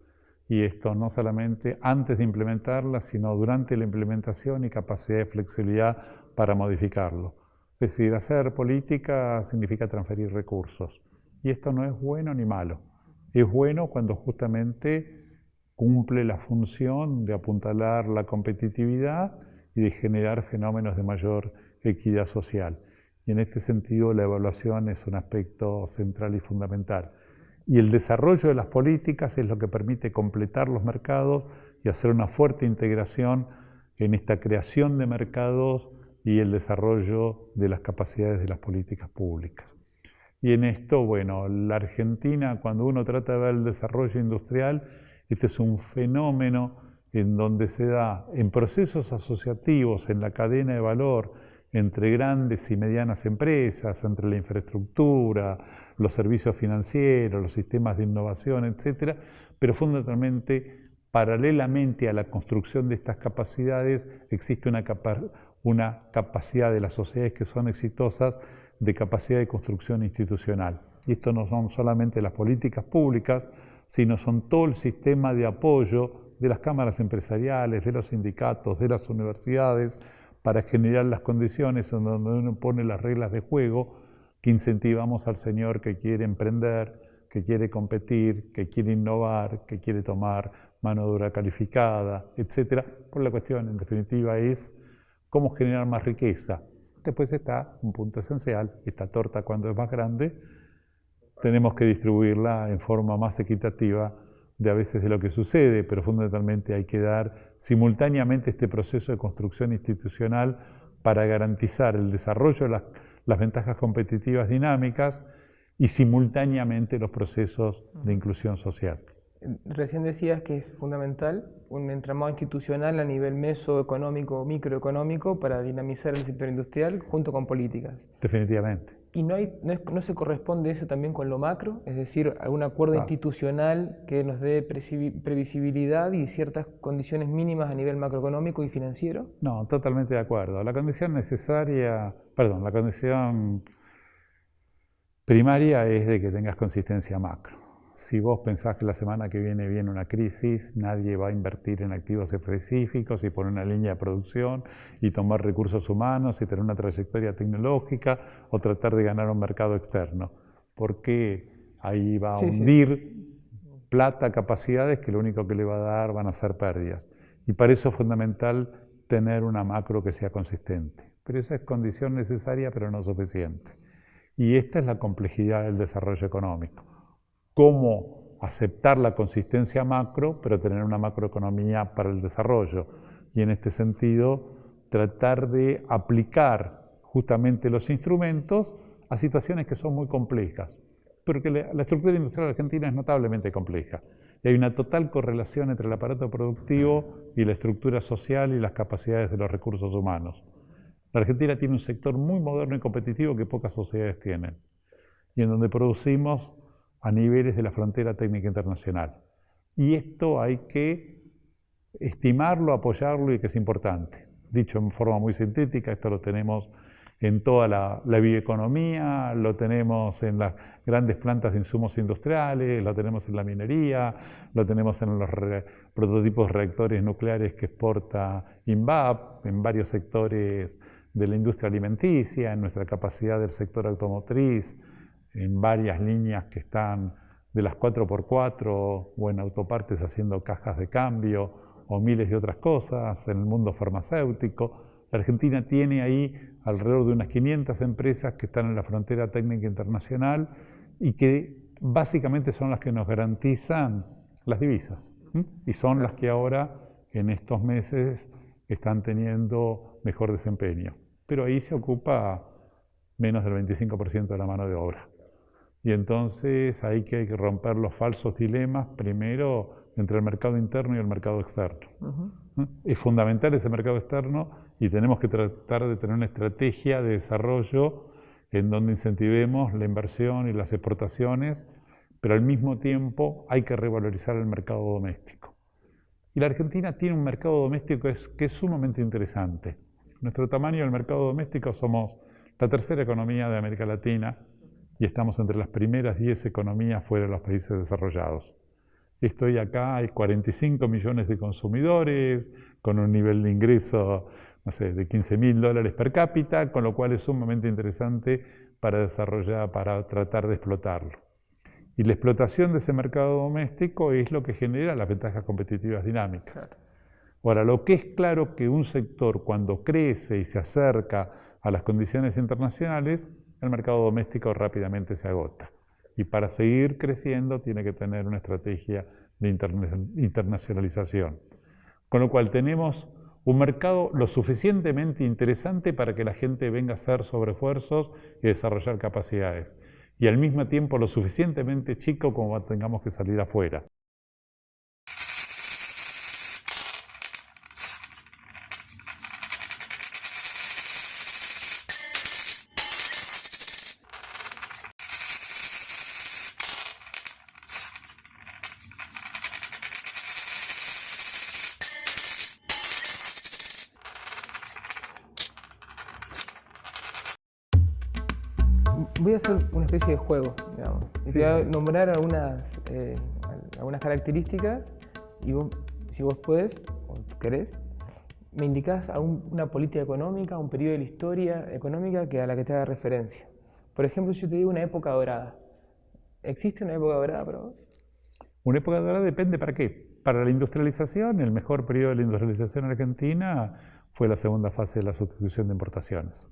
Y esto no solamente antes de implementarlas, sino durante la implementación y capacidad de flexibilidad para modificarlo. Es decir, hacer política significa transferir recursos. Y esto no es bueno ni malo. Es bueno cuando justamente cumple la función de apuntalar la competitividad y de generar fenómenos de mayor equidad social. Y en este sentido la evaluación es un aspecto central y fundamental. Y el desarrollo de las políticas es lo que permite completar los mercados y hacer una fuerte integración en esta creación de mercados y el desarrollo de las capacidades de las políticas públicas. Y en esto, bueno, la Argentina, cuando uno trata de ver el desarrollo industrial, este es un fenómeno en donde se da en procesos asociativos en la cadena de valor entre grandes y medianas empresas, entre la infraestructura, los servicios financieros, los sistemas de innovación, etc. Pero fundamentalmente, paralelamente a la construcción de estas capacidades, existe una capacidad de las sociedades que son exitosas de capacidad de construcción institucional. Y esto no son solamente las políticas públicas, sino son todo el sistema de apoyo de las cámaras empresariales, de los sindicatos, de las universidades, para generar las condiciones en donde uno pone las reglas de juego que incentivamos al señor que quiere emprender, que quiere competir, que quiere innovar, que quiere tomar mano de obra calificada, etc. Por la cuestión, en definitiva, es cómo generar más riqueza. Después está un punto esencial, esta torta cuando es más grande, tenemos que distribuirla en forma más equitativa de a veces de lo que sucede, pero fundamentalmente hay que dar simultáneamente este proceso de construcción institucional para garantizar el desarrollo de las ventajas competitivas dinámicas y simultáneamente los procesos de inclusión social. Recién decías que es fundamental un entramado institucional a nivel mesoeconómico o microeconómico para dinamizar el sector industrial junto con políticas. Definitivamente. ¿Y no se corresponde eso también con lo macro? Es decir, algún acuerdo institucional que nos dé previsibilidad y ciertas condiciones mínimas a nivel macroeconómico y financiero. No, totalmente de acuerdo. La condición la condición primaria es de que tengas consistencia macro. Si vos pensás que la semana que viene una crisis, nadie va a invertir en activos específicos y poner una línea de producción y tomar recursos humanos y tener una trayectoria tecnológica o tratar de ganar un mercado externo. Porque ahí va a hundir plata, capacidades que lo único que le va a dar van a ser pérdidas. Y para eso es fundamental tener una macro que sea consistente. Pero esa es condición necesaria, pero no suficiente. Y esta es la complejidad del desarrollo económico. Cómo aceptar la consistencia macro, pero tener una macroeconomía para el desarrollo. Y en este sentido, tratar de aplicar justamente los instrumentos a situaciones que son muy complejas. Porque la estructura industrial argentina es notablemente compleja. Y hay una total correlación entre el aparato productivo y la estructura social y las capacidades de los recursos humanos. La Argentina tiene un sector muy moderno y competitivo que pocas sociedades tienen. Y en donde producimos a niveles de la frontera técnica internacional. Y esto hay que estimarlo, apoyarlo y que es importante. Dicho en forma muy sintética, esto lo tenemos en toda la bioeconomía, lo tenemos en las grandes plantas de insumos industriales, lo tenemos en la minería, lo tenemos en los prototipos de reactores nucleares que exporta INVAP, en varios sectores de la industria alimenticia, en nuestra capacidad del sector automotriz, en varias líneas que están de las 4x4 o en autopartes haciendo cajas de cambio o miles de otras cosas, en el mundo farmacéutico. La Argentina tiene ahí alrededor de unas 500 empresas que están en la frontera técnica internacional y que básicamente son las que nos garantizan las divisas. Y son las que ahora, en estos meses, están teniendo mejor desempeño. Pero ahí se ocupa menos del 25% de la mano de obra. Y entonces hay que romper los falsos dilemas, primero, entre el mercado interno y el mercado externo. Es fundamental ese mercado externo y tenemos que tratar de tener una estrategia de desarrollo en donde incentivemos la inversión y las exportaciones, pero al mismo tiempo hay que revalorizar el mercado doméstico. Y la Argentina tiene un mercado doméstico que es sumamente interesante. Nuestro tamaño del mercado doméstico somos la tercera economía de América Latina y estamos entre las primeras 10 economías fuera de los países desarrollados. Estoy acá, hay 45 millones de consumidores, con un nivel de ingreso, no sé, de $15.000 per cápita, con lo cual es sumamente interesante para desarrollar, para tratar de explotarlo. Y la explotación de ese mercado doméstico es lo que genera las ventajas competitivas dinámicas. Ahora, lo que es claro que un sector cuando crece y se acerca a las condiciones internacionales, el mercado doméstico rápidamente se agota. Y para seguir creciendo tiene que tener una estrategia de internacionalización. Con lo cual tenemos un mercado lo suficientemente interesante para que la gente venga a hacer sobreesfuerzos y desarrollar capacidades. Y al mismo tiempo lo suficientemente chico como tengamos que salir afuera. Voy a hacer una especie de juego, digamos. Y te voy a nombrar algunas características y vos, si vos podés o querés, me indicás una política económica, un periodo de la historia económica a la que te haga referencia. Por ejemplo, si yo te digo una época dorada, ¿existe una época dorada para vos? Una época dorada depende para qué. Para la industrialización, el mejor periodo de la industrialización en Argentina fue la segunda fase de la sustitución de importaciones.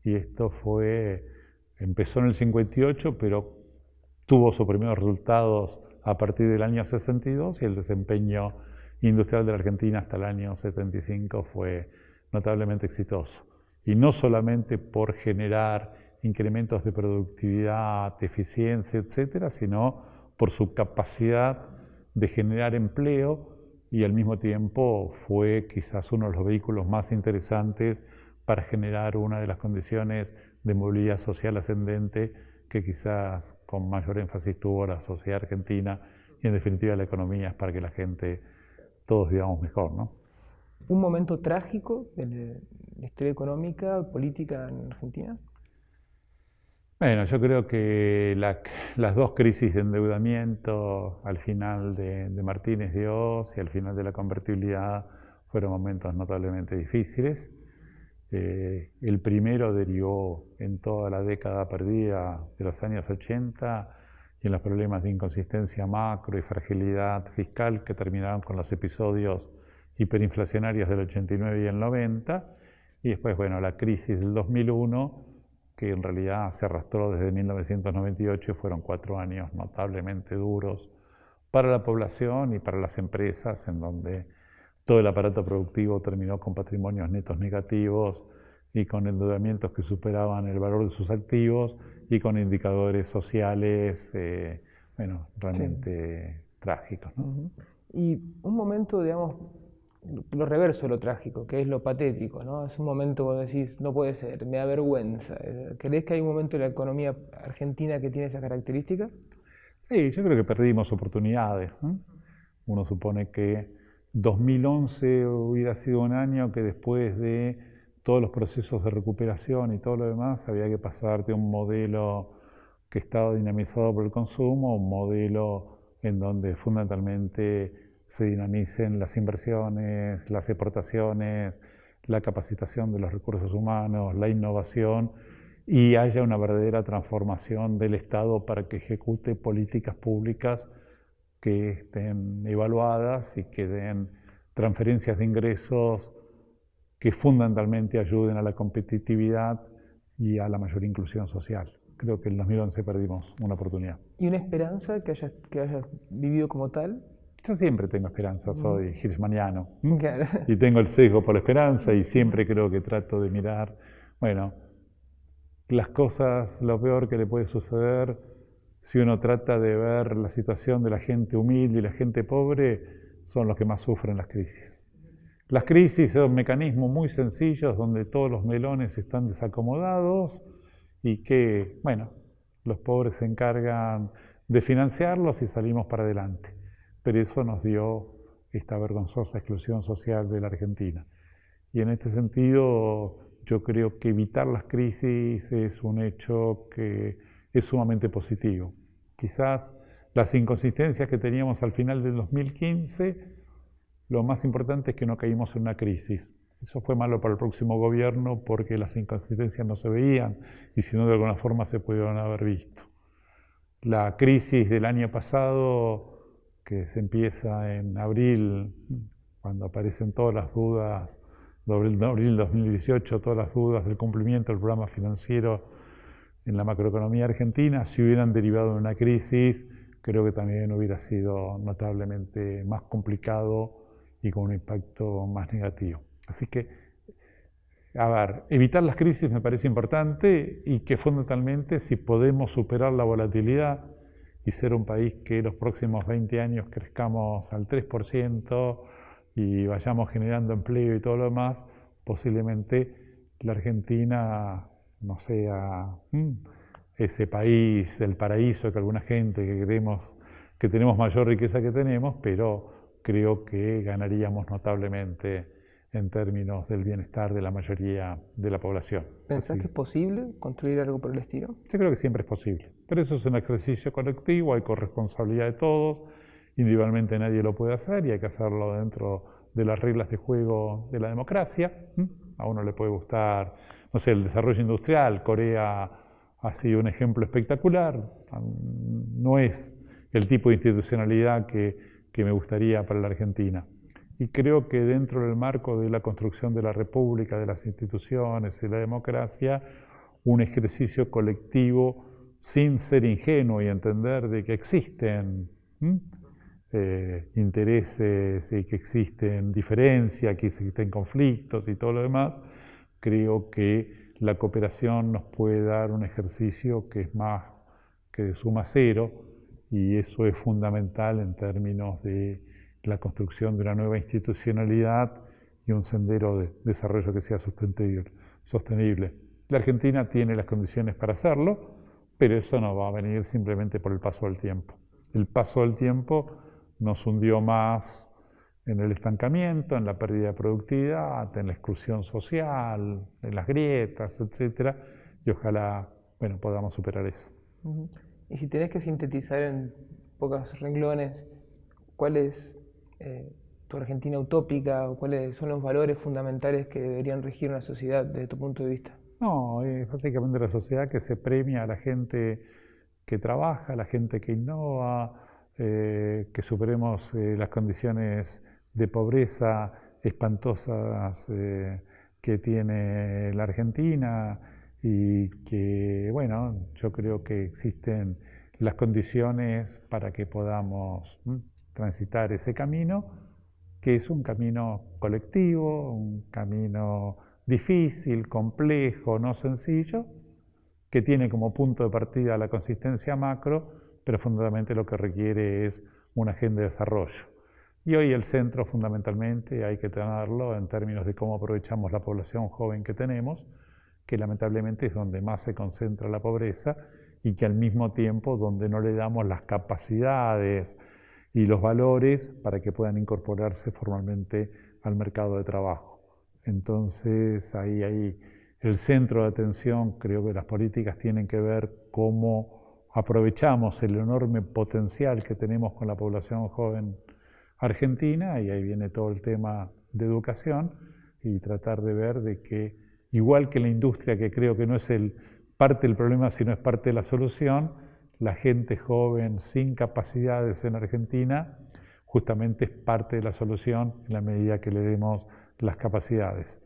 Y esto empezó en el 58, pero tuvo sus primeros resultados a partir del año 62 y el desempeño industrial de la Argentina hasta el año 75 fue notablemente exitoso. Y no solamente por generar incrementos de productividad, de eficiencia, etcétera, sino por su capacidad de generar empleo y al mismo tiempo fue quizás uno de los vehículos más interesantes para generar una de las condiciones de movilidad social ascendente que quizás con mayor énfasis tuvo la sociedad argentina y en definitiva la economía es para que la gente, todos vivamos mejor, ¿no? ¿Un momento trágico de la historia económica, política en Argentina? Bueno, yo creo que las dos crisis de endeudamiento al final de Martínez de Oz y al final de la convertibilidad fueron momentos notablemente difíciles. El primero derivó en toda la década perdida de los años 80 y en los problemas de inconsistencia macro y fragilidad fiscal que terminaron con los episodios hiperinflacionarios del 89 y el 90. Y después, bueno, la crisis del 2001, que en realidad se arrastró desde 1998 y fueron 4 años notablemente duros para la población y para las empresas, en donde todo el aparato productivo terminó con patrimonios netos negativos y con endeudamientos que superaban el valor de sus activos y con indicadores sociales, bueno, realmente trágicos, ¿no? Uh-huh. Y un momento, digamos, lo reverso de lo trágico, que es lo patético, ¿no? Es un momento cuando decís, no puede ser, me da vergüenza. ¿Crees que hay un momento en la economía argentina que tiene esa característica? Sí, yo creo que perdimos oportunidades, ¿no? Uno supone que 2011 hubiera sido un año que después de todos los procesos de recuperación y todo lo demás había que pasar de un modelo que estaba dinamizado por el consumo a un modelo en donde fundamentalmente se dinamicen las inversiones, las exportaciones, la capacitación de los recursos humanos, la innovación y haya una verdadera transformación del Estado para que ejecute políticas públicas que estén evaluadas y que den transferencias de ingresos que fundamentalmente ayuden a la competitividad y a la mayor inclusión social. Creo que en 2011 perdimos una oportunidad. ¿Y una esperanza que hayas vivido como tal? Yo siempre tengo esperanza, soy hirschmaniano. Claro. Y tengo el sesgo por la esperanza y siempre creo que trato de mirar, bueno, las cosas, lo peor que le puede suceder si uno trata de ver la situación de la gente humilde y la gente pobre, son los que más sufren las crisis. Las crisis son mecanismos muy sencillos donde todos los melones están desacomodados y que, bueno, los pobres se encargan de financiarlos y salimos para adelante. Pero eso nos dio esta vergonzosa exclusión social de la Argentina. Y en este sentido, yo creo que evitar las crisis es un hecho que es sumamente positivo. Quizás las inconsistencias que teníamos al final del 2015, lo más importante es que no caímos en una crisis. Eso fue malo para el próximo gobierno porque las inconsistencias no se veían y si no de alguna forma se pudieron haber visto. La crisis del año pasado, que se empieza en abril, cuando aparecen todas las dudas, de abril 2018, todas las dudas del cumplimiento del programa financiero en la macroeconomía argentina, si hubieran derivado en una crisis, creo que también hubiera sido notablemente más complicado y con un impacto más negativo. Así que, a ver, evitar las crisis me parece importante y que fundamentalmente si podemos superar la volatilidad y ser un país que los próximos 20 años crezcamos al 3% y vayamos generando empleo y todo lo demás, posiblemente la Argentina no sea ese país, el paraíso que alguna gente que creemos que tenemos mayor riqueza que tenemos, pero creo que ganaríamos notablemente en términos del bienestar de la mayoría de la población. ¿Pensás que es posible construir algo por el estilo? Yo creo que siempre es posible, pero eso es un ejercicio colectivo, hay corresponsabilidad de todos, individualmente nadie lo puede hacer y hay que hacerlo dentro de las reglas de juego de la democracia. A uno le puede gustar, no sé, el desarrollo industrial. Corea ha sido un ejemplo espectacular, no es el tipo de institucionalidad que me gustaría para la Argentina. Y creo que dentro del marco de la construcción de la República, de las instituciones y la democracia, un ejercicio colectivo sin ser ingenuo y entender de que existen intereses y que existen diferencias, que existen conflictos y todo lo demás, creo que la cooperación nos puede dar un ejercicio que es más que de suma cero, y eso es fundamental en términos de la construcción de una nueva institucionalidad y un sendero de desarrollo que sea sostenible. La Argentina tiene las condiciones para hacerlo, pero eso no va a venir simplemente por el paso del tiempo. El paso del tiempo nos hundió más en el estancamiento, en la pérdida de productividad, en la exclusión social, en las grietas, etc. Y ojalá, bueno, podamos superar eso. Y si tenés que sintetizar en pocos renglones, ¿cuál es tu Argentina utópica o cuáles son los valores fundamentales que deberían regir una sociedad desde tu punto de vista? No, es básicamente la sociedad que se premia a la gente que trabaja, a la gente que innova, que superemos las condiciones de pobreza espantosas que tiene la Argentina, y que, bueno, yo creo que existen las condiciones para que podamos transitar ese camino, que es un camino colectivo, un camino difícil, complejo, no sencillo, que tiene como punto de partida la consistencia macro, pero fundamentalmente lo que requiere es una agenda de desarrollo. Y hoy el centro fundamentalmente hay que tenerlo en términos de cómo aprovechamos la población joven que tenemos, que lamentablemente es donde más se concentra la pobreza, y que al mismo tiempo donde no le damos las capacidades y los valores para que puedan incorporarse formalmente al mercado de trabajo. Entonces ahí el centro de atención, creo que las políticas tienen que ver cómo aprovechamos el enorme potencial que tenemos con la población joven argentina, y ahí viene todo el tema de educación, y tratar de ver de que, igual que la industria, que creo que no es parte del problema, sino es parte de la solución, la gente joven sin capacidades en Argentina justamente es parte de la solución en la medida que le demos las capacidades.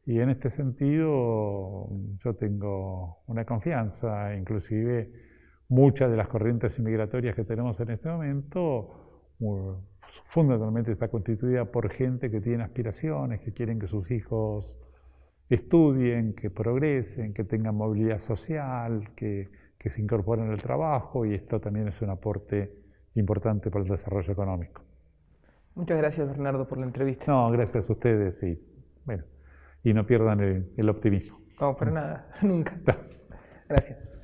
Y en este sentido yo tengo una confianza, inclusive muchas de las corrientes inmigratorias que tenemos en este momento fundamentalmente está constituida por gente que tiene aspiraciones, que quieren que sus hijos estudien, que progresen, que tengan movilidad social, que se incorporen al trabajo, y esto también es un aporte importante para el desarrollo económico. Muchas gracias, Bernardo, por la entrevista. No, gracias a ustedes, y bueno, y no pierdan el optimismo. No, para nada, nunca. Gracias.